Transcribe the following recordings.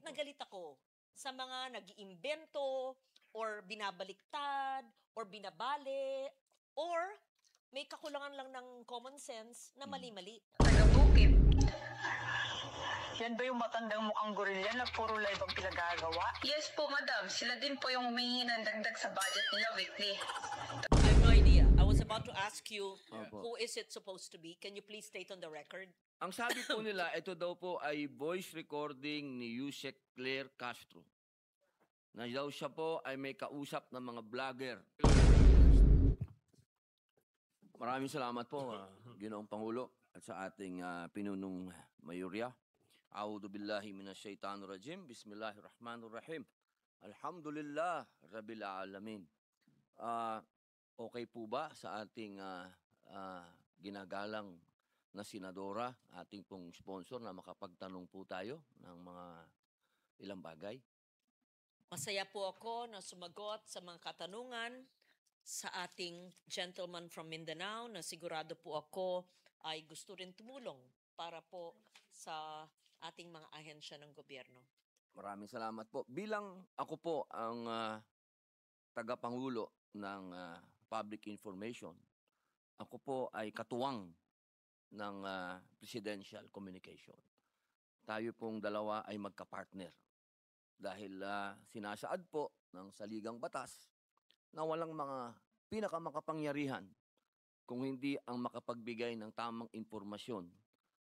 na Opo. galit ako sa mga nag-iimbento or binabaliktad or binabali or may kakulangan lang ng common sense na mali-mali. Taga-bukid. Yan ba yung matandang mukhang gorilla na puro live ang pinagagawa? Yes po, madam. Sila din po yung humihingi ng dagdag sa budget nila weekly. I have no idea. I was about to ask you, Opo. who is it supposed to be? Can you please state on the record? Ang sabi po nila, ito daw po ay voice recording ni Yusek Claire Castro. Na daw siya po ay may kausap ng mga vlogger. Maraming salamat po, Ginoong Pangulo, at sa ating pinunong mayorya. A'udhu billahi minasyaitanir rajim. Bismillahirrahmanirrahim. Alhamdulillah Rabbil alamin. Okay po ba sa ating ginagalang na senadora, ating pong sponsor, na makapagtanong po tayo ng mga ilang bagay? Masaya po ako na sumagot sa mga katanungan sa ating gentleman from Mindanao na sigurado po ako ay gusto rin tumulong para po sa ating mga ahensya ng gobyerno. Maraming salamat po. Bilang ako po ang tagapangulo ng public information, ako po ay katuwang ng presidential communication. Tayo pong dalawa ay magka-partner dahil sinasaad po ng saligang batas na walang mga pinakamakapangyarihan kung hindi ang makapagbigay ng tamang informasyon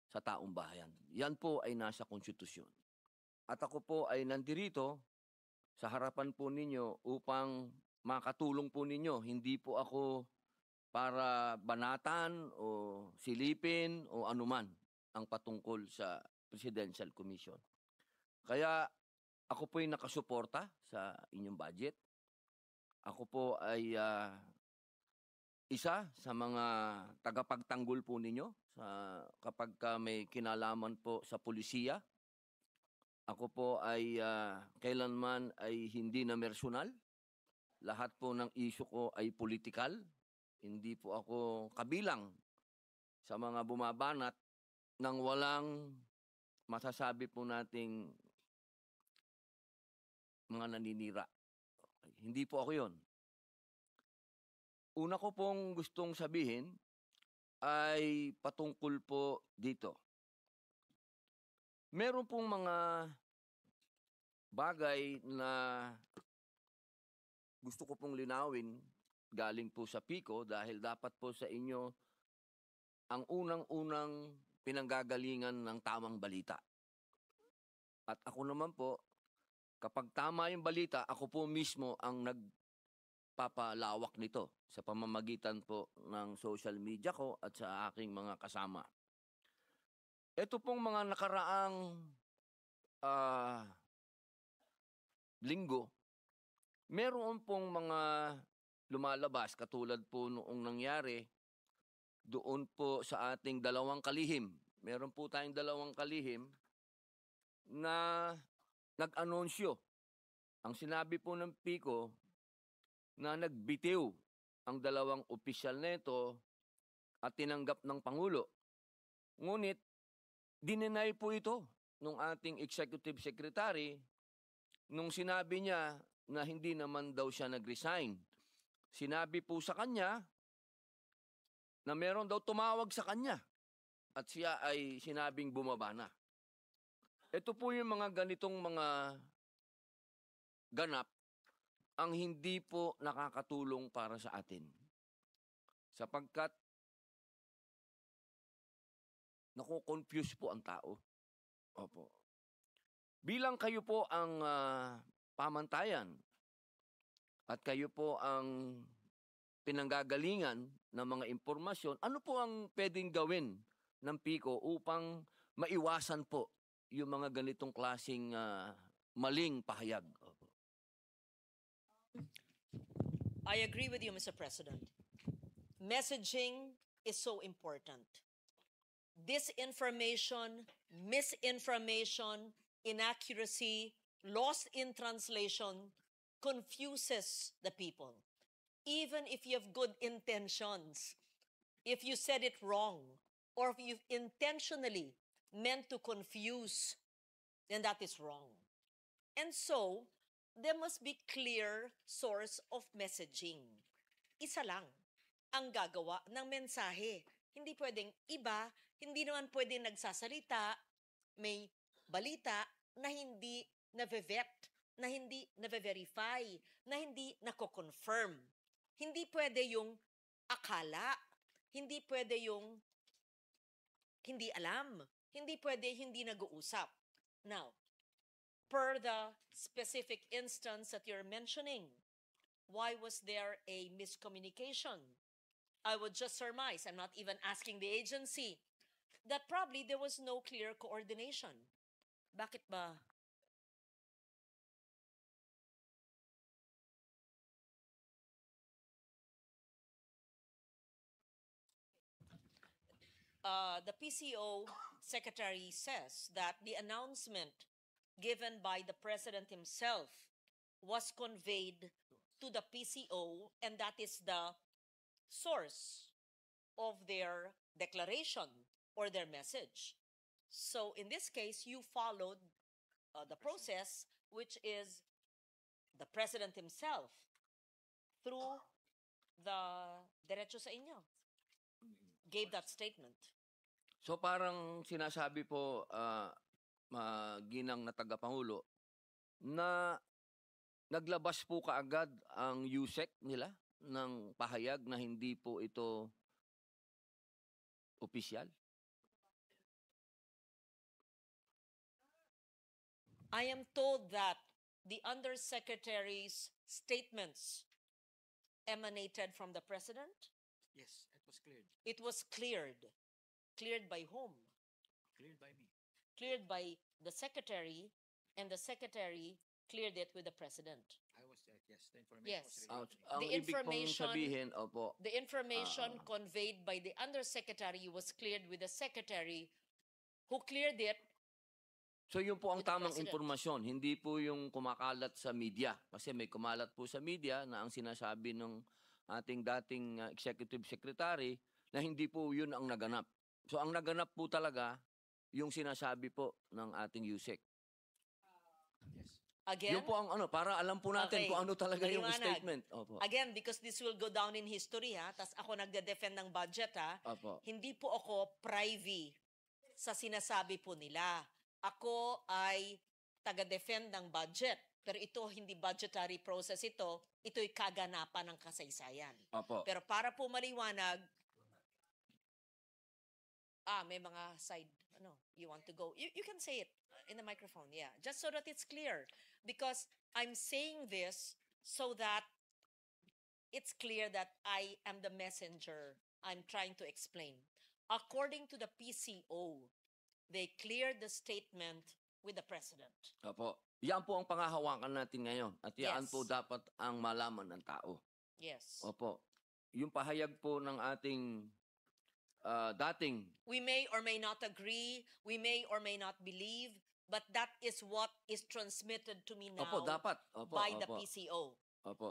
sa taong bayan. Yan po ay nasa konstitusyon. At ako po ay nandirito sa harapan po ninyo upang makatulong po ninyo. Hindi po ako para banatan o silipin o anuman ang patungkol sa Presidential Commission. Kaya ako po ay nakasuporta sa inyong budget. Ako po ay isa sa mga tagapagtanggol po ninyo kapag may kinalaman po sa pulisiya. Ako po ay kailanman ay hindi na personal. Lahat po ng issue ko ay political. Hindi po ako kabilang sa mga bumabanat ng walang masasabi po nating mga naninira. Hindi po ako yon. Una ko pong gustong sabihin ay patungkol po dito. Meron pong mga bagay na gusto ko pong linawin galing po sa PICO dahil dapat po sa inyo ang unang-unang pinanggagalingan ng tamang balita. At ako naman po, kapag tama yung balita, ako po mismo ang nagpapalawak nito sa pamamagitan po ng social media ko at sa aking mga kasama. Ito pong mga nakaraang linggo, meron pong mga lumalabas katulad po noong nangyari doon po sa ating dalawang kalihim. Meron po tayong dalawang kalihim na nag-anunsyo. Ang sinabi po ng PICO na nagbitiw ang dalawang opisyal nito at tinanggap ng Pangulo. Ngunit, dininay po ito ng ating executive secretary nung sinabi niya na hindi naman daw siya nag-resign. Sinabi po sa kanya na meron daw tumawag sa kanya at siya ay sinabing bumaba na. Ito po yung mga ganitong mga ganap ang hindi po nakakatulong para sa atin. Sapagkat nako-confuse po ang tao. Opo. Bilang kayo po ang pamantayan at kayo po ang pinanggagalingan ng mga impormasyon, ano po ang pwedeng gawin ng PICO upang maiwasan po yung mga ganitong klaseng maling pahayag? Opo. I agree with you, Mr. President. Messaging is so important. Disinformation, misinformation, inaccuracy, lost in translation confuses the people. Even if you have good intentions, if you said it wrong, or if you intentionally meant to confuse, then that is wrong. And so, there must be clear source of messaging. Isa lang ang gagawa ng mensahe. Hindi pwedeng iba, hindi naman pwedeng nagsasalita, may balita na hindi na-vet, na hindi na-verify, na hindi nako-confirm. Hindi pwede yung akala, hindi pwede yung hindi alam, hindi pwede hindi nag-uusap. Now, per the specific instance that you're mentioning, why was there a miscommunication? I would just surmise, I'm not even asking the agency, that probably there was no clear coordination. Bakit ba? The PCO secretary says that the announcement given by the president himself was conveyed to the PCO, and that is the source of their declaration or their message. So in this case, you followed the process, which is the president himself through the derecho sa inyo gave that statement. So parang sinasabi po, ginang na tagapangulo, na naglabas po kaagad ang USEC nila ng pahayag na hindi po ito opisyal? I am told that the undersecretary's statements emanated from the president. Yes, it was cleared. It was cleared. Cleared by whom? Cleared by me. Cleared by the secretary, and the secretary cleared it with the president. I was, yes, the information Yes. was Ang relayed to me. The ibig pong information- sabihin, opo, The information conveyed by the undersecretary was cleared with the secretary who cleared it. so yun po ang With the tamang president. impormasyon, hindi po yung kumakalat sa media. Kasi may kumalat po sa media na ang sinasabi ng ating dating executive secretary na hindi po yun ang naganap. So ang naganap po talaga yung sinasabi po ng ating USEC. Yes. Again, Yun po ang para alam po natin Okay. kung ano talaga yung Maliwanag. statement. Opo. again, because this will go down in history, ha, tas ako nagde-defend ng budget, ha, Opo. hindi po ako privy sa sinasabi po nila. Ako ay taga-defend ng budget. Pero ito, hindi budgetary process ito. Ito'y kaganapan ng kasaysayan. Opo. Pero para po maliwanag, may mga side, you want to go. You can say it in the microphone, yeah. Just so that it's clear. Because I'm saying this so that it's clear that I am the messenger I'm trying to explain. According to the PCO, they cleared the statement with the president. Opo. Yan po ang pangahawakan natin ngayon. At yan Yes. po dapat ang malaman ng tao. Yes. Opo. Yung pahayag po ng ating dating We may or may not agree, we may or may not believe, but that is what is transmitted to me now Opo, dapat. Opo, by the opo. PCO. Opo.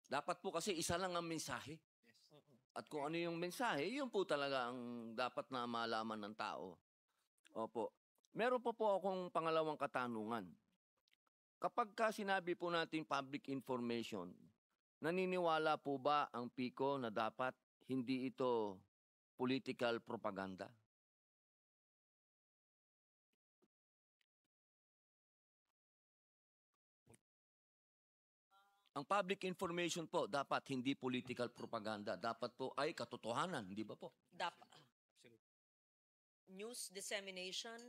Dapat po kasi isa lang ang mensahe. Yes. Mm-mm. At kung ano yung mensahe, yun po talaga ang dapat na malaman ng tao. Opo. Meron po akong pangalawang katanungan. Kapag ka sinabi po natin public information, naniniwala po ba ang PICO na dapat hindi ito political propaganda? Ang public information po, dapat hindi political propaganda. Dapat po ay katotohanan, di ba po? Absolutely. News dissemination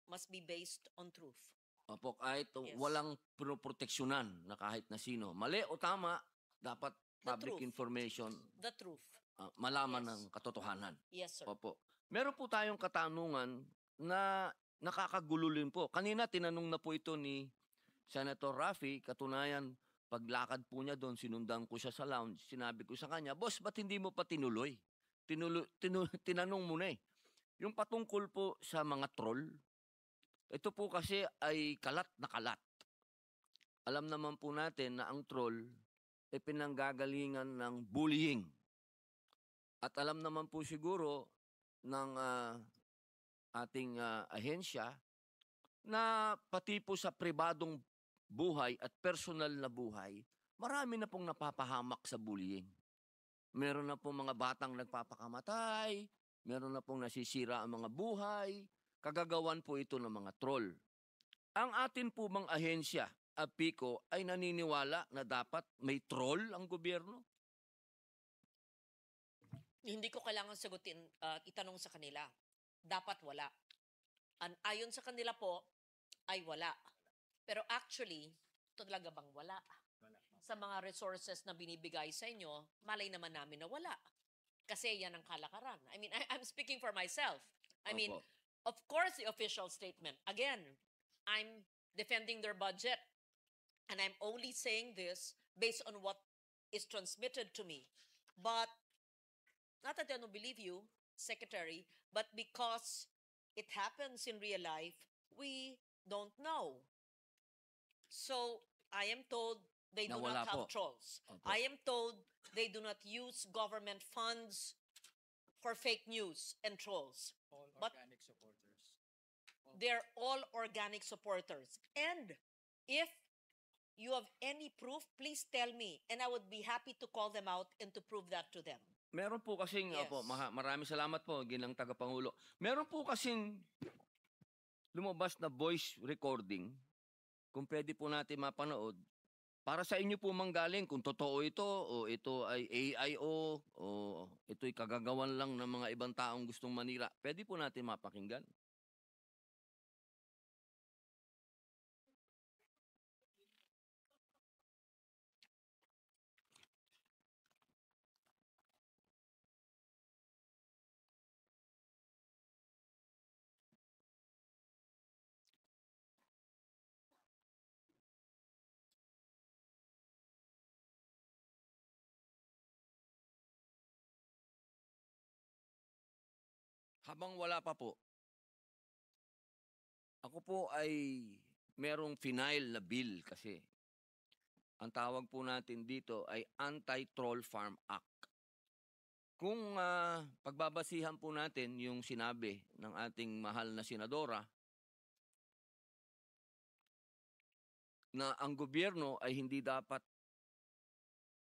must be based on truth. Opo, kahit Yes. walang pinoproteksyonan na kahit na sino. Mali o tama, dapat The public truth. information The truth. malaman Yes. ng katotohanan. Yes, sir. Opo. Meron po tayong katanungan na nakakagulo rin po. Kanina tinanong na po ito ni Senator Raffy. Katunayan, paglakad po niya doon, sinundan ko siya sa lounge. Sinabi ko sa kanya, "Boss, ba't hindi mo pa tinuloy? Tinanong mo na eh." Yung patungkol po sa mga troll, ito po kasi ay kalat na kalat. Alam naman po natin na ang troll ay pinanggagalingan ng bullying. At alam naman po siguro ng ating ahensya na pati po sa pribadong buhay at personal na buhay, marami na pong napapahamak sa bullying. Meron na pong mga batang nagpapakamatay, meron na pong nasisira ang mga buhay, kagagawan po ito ng mga troll. Ang atin po bang ahensya, APICO, ay naniniwala na dapat may troll ang gobyerno? Hindi ko kailangan sagutin, itanong sa kanila. Dapat wala. Ayon sa kanila po, ay wala. Pero actually, talaga bang wala? Sa mga resources na binibigay sa inyo, malay naman namin na wala. Kasi yan ang kalakaran. I mean, I'm speaking for myself. I mean, Opo. of course, the official statement. Again, I'm defending their budget. And I'm only saying this based on what is transmitted to me. But, not that I don't believe you, Secretary, but because it happens in real life, we don't know. So, I am told they do Na wala not have po. trolls. Opo. I am told they do not use government funds for fake news and trolls. All But- organic supporters. They're all organic supporters. And if you have any proof, please tell me. And I would be happy to call them out and to prove that to them. Meron po kasing, Yes. opo, maraming salamat po, ginang tagapangulo. Meron po kasing lumabas na voice recording, kung pwede po natin mapanood, para sa inyo po manggaling kung totoo ito o ito ay AIO o ito'y kagagawan lang ng mga ibang taong gustong manira. Pwede po natin mapakinggan. Habang wala pa po, ako po ay merong final na bill kasi. Ang tawag po natin dito ay Anti-Troll Farm Act. Kung pagbabasihan po natin yung sinabi ng ating mahal na senadora na ang gobyerno ay hindi dapat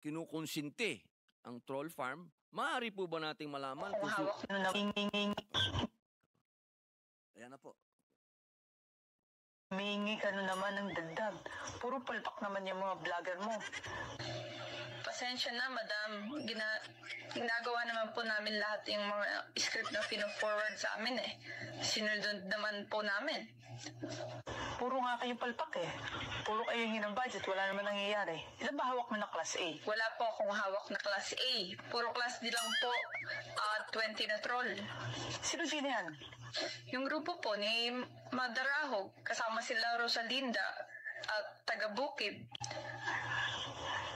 kinukonsinti ang troll farm, maaari po ba nating malaman Kung kung hawak na Ayan na po. humingi ka na naman ng dagdag. Puro palpak naman yung mga vlogger mo. Pasensya na, madam. Ginagawa naman po namin lahat yung mga script na pino-forward sa amin eh. Sinunod naman po namin. Puro nga kayo palpak eh. Puro kayo hingi ng budget, wala naman nangyayari. Ilan ba hawak mo na class A? Wala po akong hawak na class A. Puro class D lang po. 20 na troll. Sino yan? Yung grupo po ni Madarahog, kasama sila Rosalinda at taga Bukid.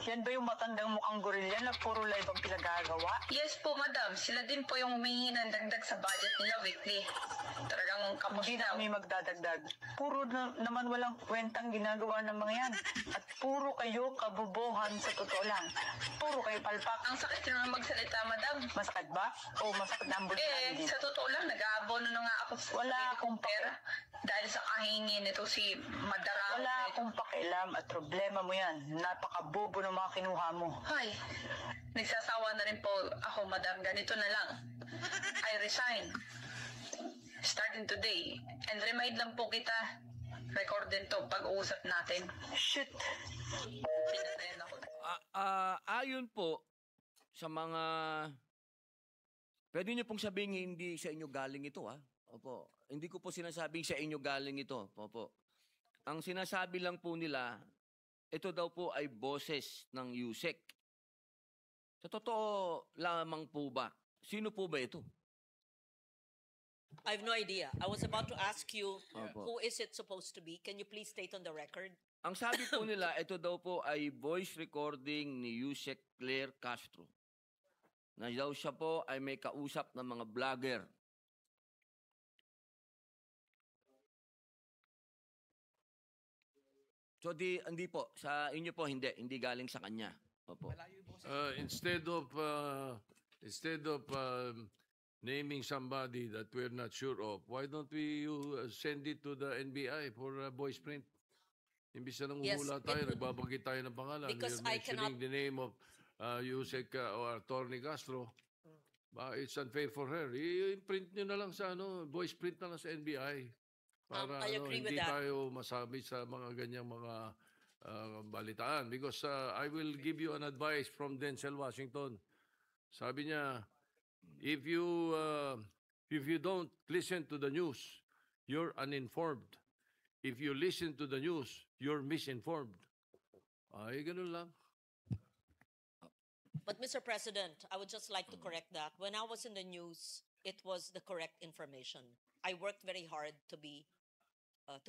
Yan ba yung matandang mukhang gorilya na puro live ang pinagagawa? Yes po, madam. Sila din po yung humingi ng dagdag sa budget nila weekly. Talagang kapos na. Hindi na kami magdadagdag. Puro naman walang kwentang ginagawa ng mga yan. At puro kayo kabubuhan sa totoo lang. Puro kayo palpak. Ang sakit naman magsalita, madam. Masakit ba? O masakit na ang bulsa sa totoo lang, nag-aabono na nga ako sa wala akong pera. Dahil sa kahingin nito si Madarahog. Wala akong pakialam at problema mo yan. Napakabobo ng mga kinuha mo. Ay, nagsasawa na rin po ako, madam. Ganito na lang. I resign. Starting today. And remind lang po kita, record din to pag-uusap natin. Shit. Pinatayan ako. Ayon po sa mga pwede niyo pong sabihin hindi sa inyo galing ito Opo. Hindi ko po sinasabing sa inyo galing ito. Opo. Ang sinasabi lang po nila, ito daw po ay boses ng USEC. Sa totoo lamang po ba? Sino po ba ito? I have no idea. I was about to ask you, Opo. who is it supposed to be? Can you please state on the record? Ang sabi po nila, ito daw po ay voice recording ni USEC Claire Castro. Na daw siya po ay may kausap ng mga vlogger. So hindi po, sa inyo po hindi galing sa kanya. Opo. Malayo po sa Instead of naming somebody that we're not sure of, why don't we send it to the NBI for voice print? Imbis na Yes, nanguhula it tayo, would- nagbabanggit tayo ng pangalan. Because You're I cannot- mentioning the name of Yusek or Attorney Castro. It's unfair for her. I-print nyo na lang sa voice print na lang sa NBI. Para I agree with hindi that. tayo masabi sa mga ganyang mga balitaan. Because I will give you an advice from Denzel Washington. Sabi niya, if you don't listen to the news, you're uninformed. If you listen to the news, you're misinformed. Ay, ganun lang. But Mr. President, I would just like to correct that. When I was in the news, it was the correct information. I worked very hard to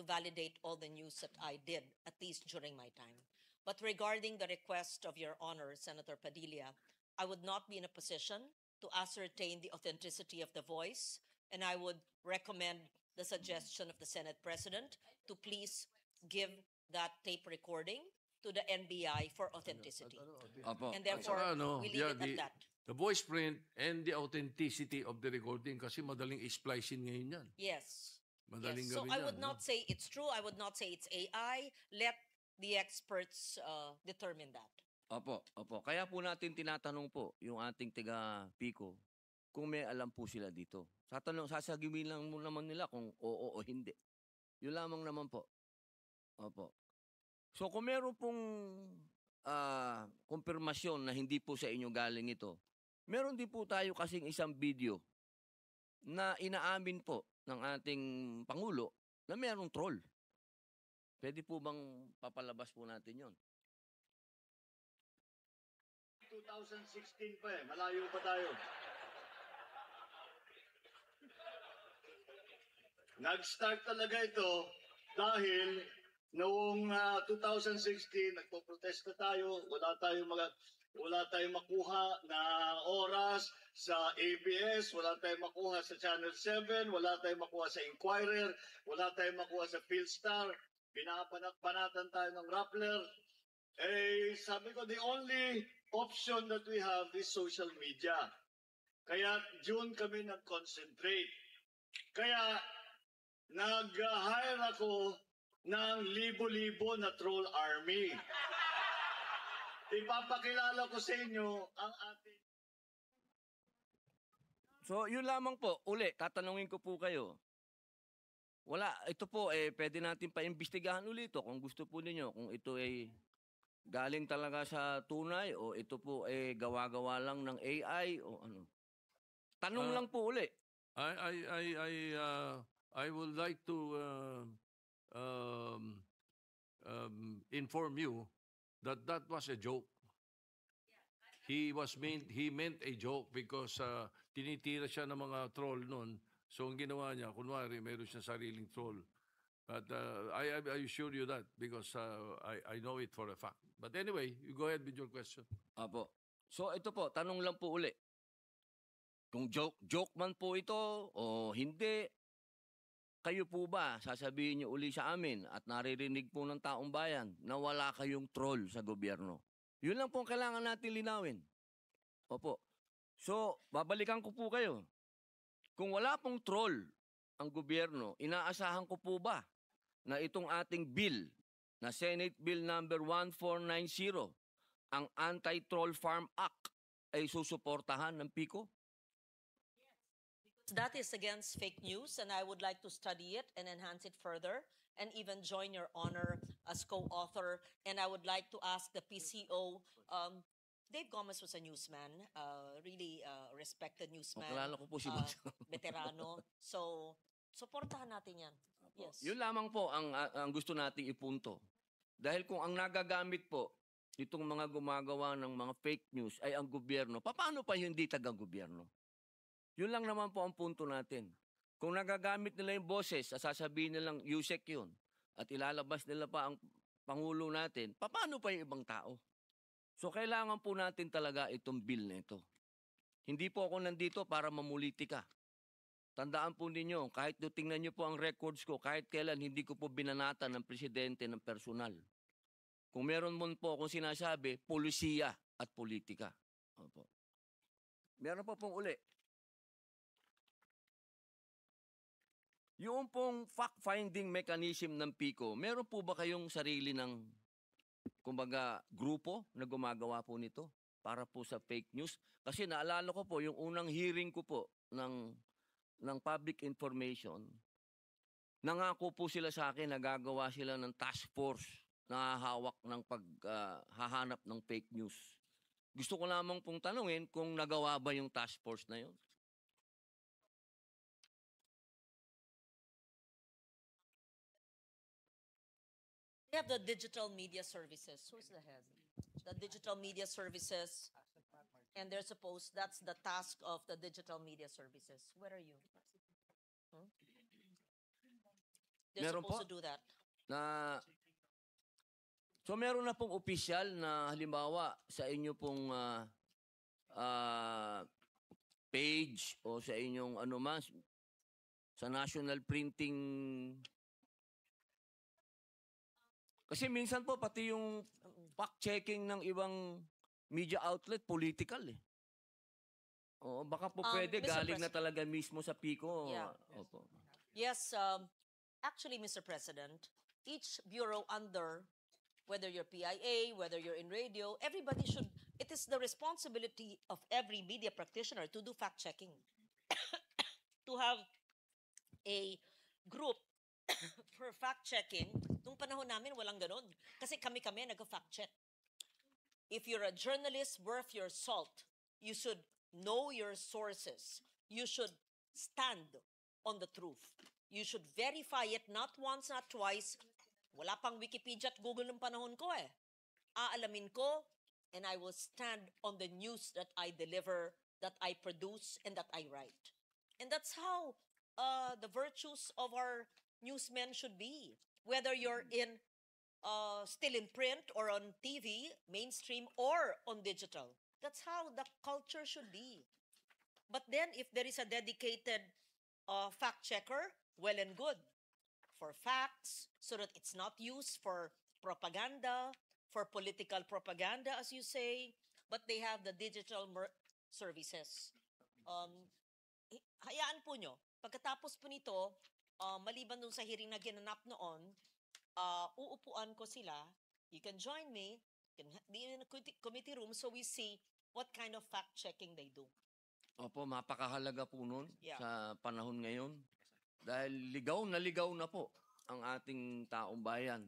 validate all the news that I did, at least during my time. But regarding the request of Your Honor, Senator Padilla, I would not be in a position to ascertain the authenticity of the voice, and I would recommend the suggestion of the Senate President to please give that tape recording to the NBI for authenticity. Opo. And therefore, Saka we leave it at that. the voice print and the authenticity of the recording kasi madaling i-splicein ngayon yan. Yes. Madaling Yes. So gawin I yan. would not say it's true. I would not say it's AI. Let the experts determine that. Opo, opo. Kaya po natin tinatanong po yung ating tiga Pico kung may alam po sila dito. Sasagimin lang mo naman nila kung oo o hindi. Yun lamang naman po. Opo. So kung meron pong kumpirmasyon na hindi po sa inyo galing ito, meron din po tayo kasing isang video na inaamin po ng ating Pangulo na merong troll. Pwede po bang papalabas po natin yon? 2016 pa malayo pa tayo. Nag-start talaga ito dahil noong 2016 nagpo-protesta tayo, wala tayong makuha na oras sa ABS, wala tayong makuha sa Channel 7, wala tayong makuha sa Inquirer, wala tayong makuha sa Philstar, binabanat-banatan tayo ng Rappler. Sabi ko, the only option that we have is social media. Kaya June kami nag-concentrate. Kaya nag-hire ako ng libo-libo na troll army. Ipapakilala ko sa inyo ang ating... So, yun lamang po. Uli, tatanungin ko po kayo. Wala, ito po, pwede natin paimbestigahan ulit ito kung gusto po ninyo. Kung ito ay galing talaga sa tunay o ito po ay gawa-gawa lang ng AI o ano. Tanong lang po uli. I would like to inform you that that was a joke. He meant a joke because tinitira siya ng mga troll noon. So ang ginawa niya, kunwari, mayroon siya sariling troll. But I assure you that because I know it for a fact. But anyway, you go ahead with your question. Apo. So ito po, tanong lang po uli. Kung joke man po ito o hindi, kayo po ba sasabihin niyo uli sa amin at naririnig po ng taong bayan na wala kayong troll sa gobyerno? Yun lang po ang kailangan natin linawin. Opo. So, babalikan ko po kayo. Kung wala pong troll ang gobyerno, inaasahan ko po ba na itong ating bill, na Senate Bill number 1490, ang Anti-Troll Farm Act, ay susuportahan ng PICO? That is against fake news, and I would like to study it and enhance it further, and even join Your Honor as co-author. And I would like to ask the PCO. Dave Gomez was a newsman, really respected newsman, Kilala ko po si Boss. veterano. So, supportahan natin yan. Yes. Yun lamang po ang gusto nating ipunto. Dahil kung ang nagagamit po itong mga gumagawa ng mga fake news ay ang gobyerno, paano pa hindi taga-gobyerno? Yun lang naman po ang punto natin. Kung nagagamit nila yung boses, sasabihin nilang Yusek yun, at ilalabas nila pa ang Pangulo natin, paano pa yung ibang tao? So kailangan po natin talaga itong bill na ito. Hindi po ako nandito para mamulitika. Tandaan po ninyo, kahit tingnan nyo po ang records ko, kahit kailan hindi ko po binanatan ng presidente ng personal. Kung meron mo po akong sinasabi, polisiya at politika. Opo. Meron po pong uli. Yung pong fact-finding mechanism ng PICO, meron po ba kayong sarili ng, kumbaga, grupo na gumagawa po nito para po sa fake news? Kasi naalala ko po, yung unang hearing ko po ng public information, nangako po sila sa akin na gagawa sila ng task force na hahawak ng paghahanap ng fake news. Gusto ko lamang pong tanungin kung nagawa ba yung task force na yun. We have the digital media services. Who's the head? The digital media services. And they're supposed, that's the task of the digital media services. Where are you? Hmm? They're Meron supposed po? to do that. So meron na pong opisyal na halimbawa sa inyo pong page o sa inyong ano mas sa national printing. Kasi minsan po pati yung fact-checking ng ibang media outlet political eh. Oo, baka po pwede Mr. galing na President. talaga mismo sa PICO. Yeah. Opo. Yes, actually, Mr. President, each bureau under, whether you're PIA, whether you're in radio, everybody should, it is the responsibility of every media practitioner to do fact-checking. To have a group for fact-checking. Nung panahon namin, walang ganun. Kasi kami-kami nag-fact-check. If you're a journalist worth your salt, you should know your sources. You should stand on the truth. You should verify it not once, not twice. Wala pang Wikipedia at Google ng panahon ko eh. Aalamin ko, and I will stand on the news that I deliver, that I produce, and that I write. And that's how the virtues of our newsmen should be. Whether you're in still in print or on TV, mainstream, or on digital. That's how the culture should be. But then, if there is a dedicated fact checker, well and good. For facts, so that it's not used for propaganda, for political propaganda, as you say, but they have the digital services. Hayaan po nyo, pagkatapos po nito, maliban dun sa hearing na ginanap noon, uupuan ko sila. You can join me. You can be in a committee room so we see what kind of fact-checking they do. Opo, mapakahalaga po nun Yeah. sa panahon ngayon. Dahil ligaw na po ang ating taong bayan.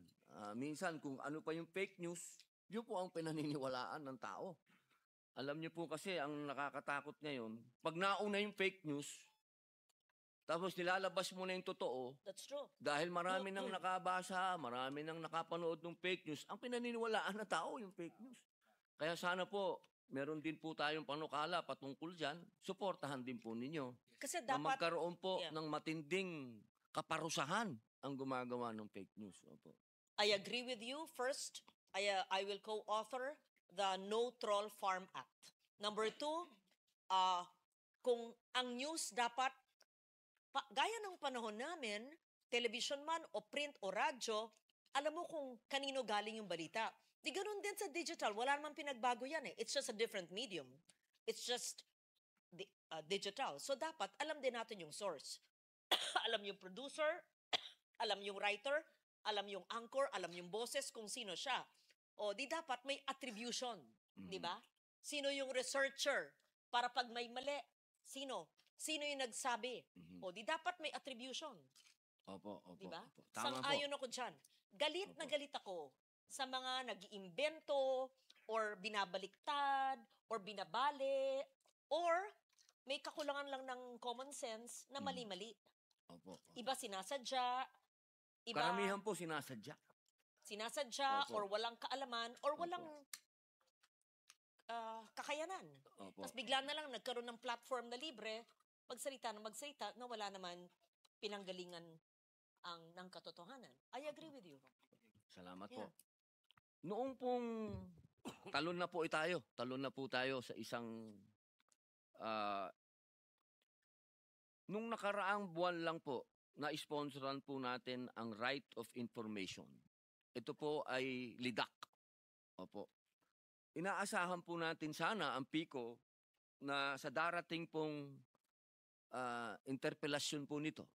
Minsan kung ano pa yung fake news, yun po ang pinaniniwalaan ng tao. Alam niyo po kasi ang nakakatakot ngayon, pag nauna yung fake news, tapos nilalabas mo na yung totoo, That's true. dahil marami nang nakabasa, marami nang nakapanood ng fake news, ang pinaniniwalaan ng tao yung fake news. Kaya sana po, meron din po tayong panukala patungkol dyan, suportahan din po ninyo. Kasi Na dapat, magkaroon po Yeah. ng matinding kaparusahan ang gumagawa ng fake news. Opo. I agree with you. First, I will co-author the No Troll Farm Act. Number 2, kung ang news dapat, gaya ng panahon namin, television man o print o radyo, alam mo kung kanino galing yung balita. Di ganun din sa digital. Wala namang pinagbago yan eh. It's just a different medium. It's just digital. So dapat alam din natin yung source. Alam yung producer, alam yung writer, alam yung anchor, alam yung boses kung sino siya. O di dapat may attribution, di ba? Sino yung researcher para pag may mali, sino? Sino yung nagsabi? O di dapat may attribution, Opo. di ba? Opo. Tama po. Sang-ayon ako dyan. Galit na galit ako sa mga nag-iimbento or binabaliktad or binabali or may kakulangan lang ng common sense na mali-mali. Opo. Iba sinasadya, iba Karamihan po sinasadya. sinasadya Opo. or walang kaalaman or walang kakayanan. Opo. Tapos bigla na lang nagkaroon ng platform na libre, magsalita na wala naman pinanggalingan ng katotohanan. I agree with you. Salamat Yeah. po. Noong pong talon na po tayo sa isang nung nakaraang buwan lang po na-sponsoran po natin ang Right of Information. Ito po ay LIDAC. Opo. Inaasahan po natin sana ang PICO na sa darating pong interpelasyon po nito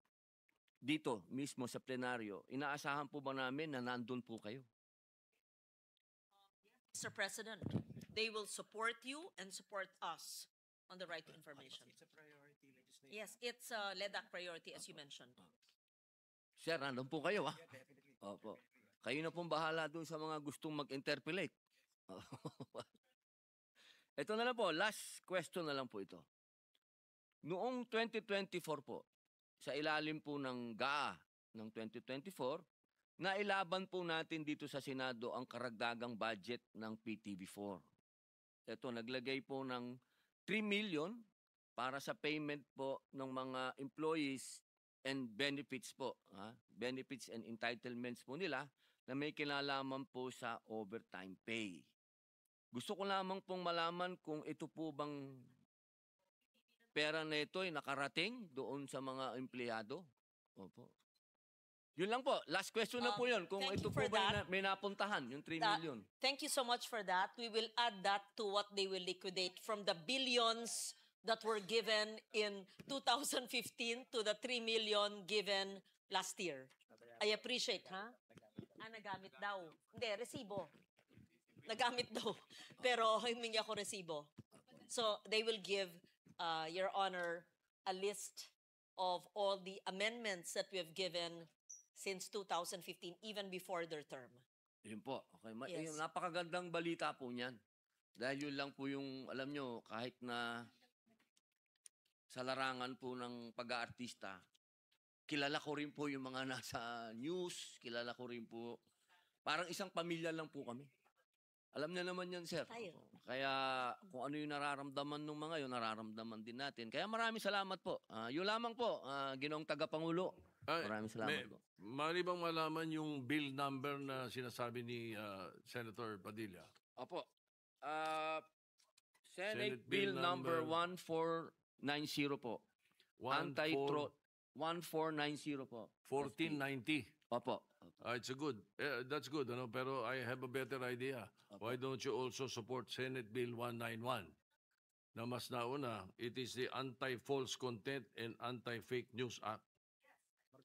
dito mismo sa plenaryo, inaasahan po ba namin na nandun po kayo? Mr. President, they will support you and support us on the right to information. It's a priority legislation. Yes, it's LEDAC priority as you mentioned. Sir, nandun po kayo, ah. Yeah, definitely. Opo. Kayo na pong bahala dun sa mga gustong mag-interpolate. Ito na lang po, last question na lang po ito. Noong 2024 po, sa ilalim po ng GAA ng 2024, nailaban po natin dito sa Senado ang karagdagang budget ng PTV4. Ito, naglagay po ng 3 million para sa payment po ng mga employees and benefits po. Benefits and entitlements po nila na may kinalaman po sa overtime pay. Gusto ko lamang pong malaman kung ito po bang pera na ito ay nakarating doon sa mga empleyado. Opo. Yun lang po. Last question na po yun. Kung Thank ito you po for ba that. may napuntahan, yung 3 That- million. Thank you so much for that. We will add that to what they will liquidate from the billions that were given in 2015 to the 3 million given last year. I appreciate, ha? Nagamit daw. Hindi, resibo. Nagamit daw. Pero humingi ako resibo. So, they will give, Your Honor, a list of all the amendments that we have given since 2015, even before their term. Yun po. Okay. Yes. Napakagandang balita po niyan. Dahil yun lang po yung, alam nyo, kahit na sa larangan po ng pag-aartista, kilala ko rin po yung mga nasa news, kilala ko rin po. Parang isang pamilya lang po kami. Alam niya naman yan, sir. Tayo. Kaya kung ano yung nararamdaman ng mga yun, nararamdaman din natin. Kaya maraming salamat po. Yun lamang po, Ginoong Tagapangulo. Ay, Maraming salamat po. Mali bang malaman yung bill number na sinasabi ni Senator Padilla? Opo. Senate Senate Bill Bill number number 1490 po. Anti-fraud 1490 po. 1490. Opo. That's good, ano? Pero I have a better idea. Why don't you also support Senate Bill 191? Na mas nauna, it is the Anti-False Content and Anti-Fake News Act,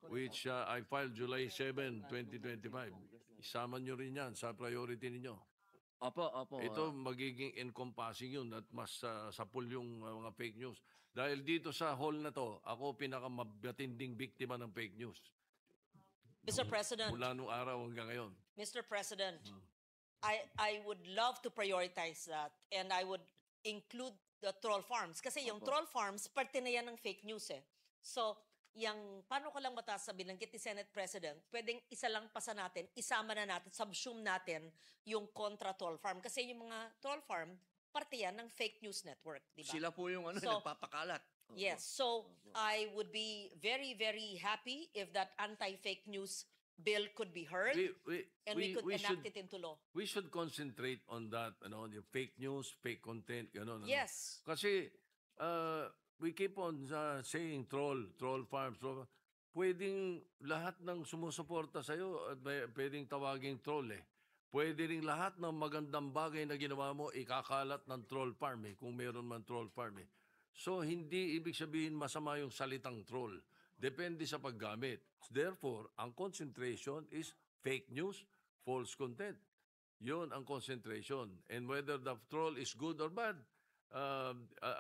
which I filed July 7, 2025. Isama nyo rin yan sa priority ninyo. Opo, opo. Ito magiging encompassing yun at mas sapul yung mga fake news. Dahil dito sa hall na to, ako pinakamatinding biktima ng fake news. Mr. President, Mula nung araw hanggang ngayon. Mr. President, I would love to prioritize that and I would include the troll farms. Kasi yung Opo. troll farms, parte na yan ng fake news eh. So, yung paano ko lang matasabi ng ni Senate President, pwedeng isa lang pasa natin, isama na natin, subsume natin yung kontra troll farm. Kasi yung mga troll farm, parte yan ng fake news network, di ba? Sila po yung So, nagpapakalat. Opo. Yes. So, I would be very, very happy if that anti-fake news bill could be heard and we could enact it into law. We should concentrate on that, the fake news, fake content, gano'n. Yes. Kasi we keep on saying troll farms. Pwedeng lahat ng sumusuporta sa'yo, pwedeng tawaging troll eh. Pwede rin lahat ng magandang bagay na ginawa mo, ikakalat ng troll farm eh, kung meron man troll farm eh. So, hindi ibig sabihin masama yung salitang troll. Depende sa paggamit. Therefore, ang concentration is fake news, false content. Yun ang concentration. And whether the troll is good or bad,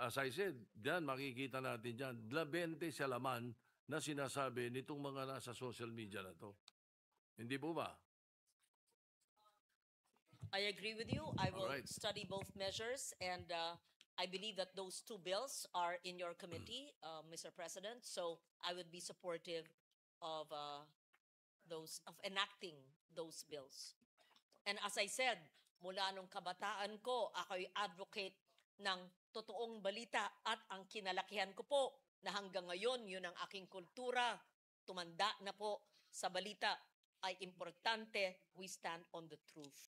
as I said, diyan makikita natin dyan, 20 sa laman na sinasabi nitong mga nasa social media na to. Hindi po ba? I agree with you. I will Alright. study both measures and I believe that those two bills are in your committee, Mr. President. So I would be supportive of enacting those bills. And as I said, mula nung kabataan ko, ako'y advocate ng totoong balita at ang kinalakihan ko po na hanggang ngayon, yun ang aking kultura, tumanda na po sa balita ay importante, we stand on the truth.